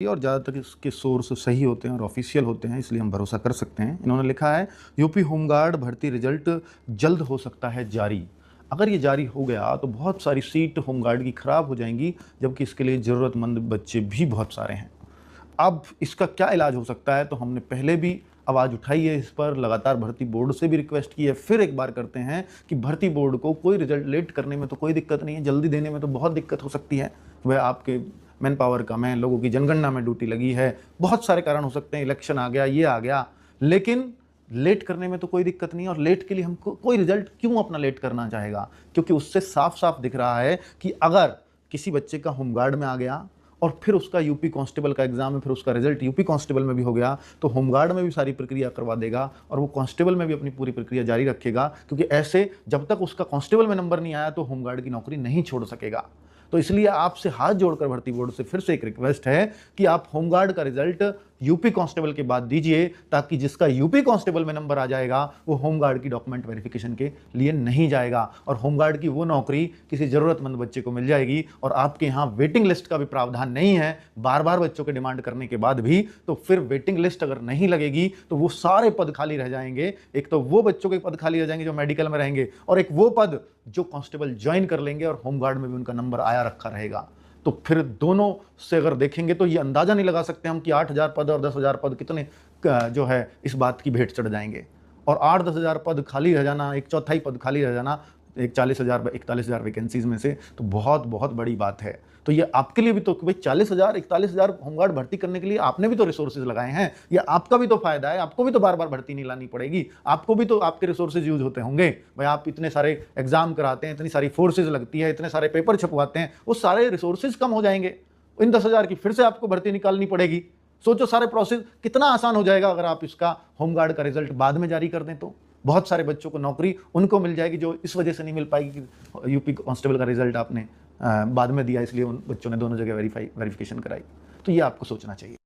और ज़्यादातर इसके सोर्स सही होते हैं और ऑफिशियल होते हैं, इसलिए हम भरोसा कर सकते हैं। इन्होंने लिखा है यूपी होमगार्ड भर्ती रिजल्ट जल्द हो सकता है जारी। अगर ये जारी हो गया तो बहुत सारी सीट होमगार्ड की ख़राब हो जाएंगी, जबकि इसके लिए ज़रूरतमंद बच्चे भी बहुत सारे हैं। अब इसका क्या इलाज हो सकता है, तो हमने पहले भी आवाज़ उठाई है इस पर, लगातार भर्ती बोर्ड से भी रिक्वेस्ट की है, फिर एक बार करते हैं कि भर्ती बोर्ड को कोई रिजल्ट लेट करने में तो कोई दिक्कत नहीं है, जल्दी देने में तो बहुत दिक्कत हो सकती है। वह आपके मैन पावर कम है, लोगों की जनगणना में ड्यूटी लगी है, बहुत सारे कारण हो सकते हैं, इलेक्शन आ गया, ये आ गया, लेकिन लेट करने में तो कोई दिक्कत नहीं है। और लेट के लिए हमको कोई रिजल्ट क्यों अपना लेट करना चाहेगा, क्योंकि उससे साफ साफ दिख रहा है कि अगर किसी बच्चे का होमगार्ड में आ गया और फिर उसका यूपी कांस्टेबल का एग्जाम है, फिर उसका रिजल्ट यूपी कांस्टेबल में भी हो गया, तो होमगार्ड में भी सारी प्रक्रिया करवा देगा और वो कांस्टेबल में भी अपनी पूरी प्रक्रिया जारी रखेगा, क्योंकि ऐसे जब तक उसका कांस्टेबल में नंबर नहीं आया तो होमगार्ड की नौकरी नहीं छोड़ सकेगा। तो इसलिए आपसे हाथ जोड़कर भर्ती बोर्ड से फिर से एक रिक्वेस्ट है कि आप होमगार्ड का रिजल्ट यूपी कांस्टेबल के बाद दीजिए, ताकि जिसका यूपी कांस्टेबल में नंबर आ जाएगा वो होमगार्ड की डॉक्यूमेंट वेरिफिकेशन के लिए नहीं जाएगा और होमगार्ड की वो नौकरी किसी जरूरतमंद बच्चे को मिल जाएगी। और आपके यहाँ वेटिंग लिस्ट का भी प्रावधान नहीं है, बार बार बच्चों के डिमांड करने के बाद भी, तो फिर वेटिंग लिस्ट अगर नहीं लगेगी तो वो सारे पद खाली रह जाएंगे। एक तो वो बच्चों के पद खाली रह जाएंगे जो मेडिकल में रहेंगे, और एक वो पद जो कांस्टेबल ज्वाइन कर लेंगे और होमगार्ड में भी उनका नंबर आया रखा रहेगा। तो फिर दोनों से अगर देखेंगे तो ये अंदाजा नहीं लगा सकते हम कि 8,000 पद और 10,000 पद कितने जो है इस बात की भेंट चढ़ जाएंगे। और 8-10,000 पद खाली रह जाना, एक चौथाई पद खाली रह जाना एक 40,000 41,000 वैकेंसीज में से, तो बहुत बहुत बड़ी बात है। तो ये आपके लिए भी तो भाई 40,000 41,000 होमगार्ड भर्ती करने के लिए आपने भी तो रिसोर्सेज लगाए हैं, ये आपका भी तो फायदा है, आपको भी तो बार बार भर्ती नहीं लानी पड़ेगी, आपको भी तो आपके रिसोर्सेज यूज होते होंगे। भाई आप इतने सारे एग्जाम कराते हैं, इतनी सारी फोर्सेज लगती है, इतने सारे पेपर छपवाते हैं, वो सारे रिसोर्सेज कम हो जाएंगे, इन 10,000 की फिर से आपको भर्ती निकालनी पड़ेगी। सोचो सारे प्रोसेस कितना आसान हो जाएगा अगर आप इसका होमगार्ड का रिजल्ट बाद में जारी कर दें, तो बहुत सारे बच्चों को नौकरी उनको मिल जाएगी जो इस वजह से नहीं मिल पाएगी कि यूपी कांस्टेबल का रिजल्ट आपने बाद में दिया, इसलिए उन बच्चों ने दोनों जगह वेरिफिकेशन कराई। तो ये आपको सोचना चाहिए।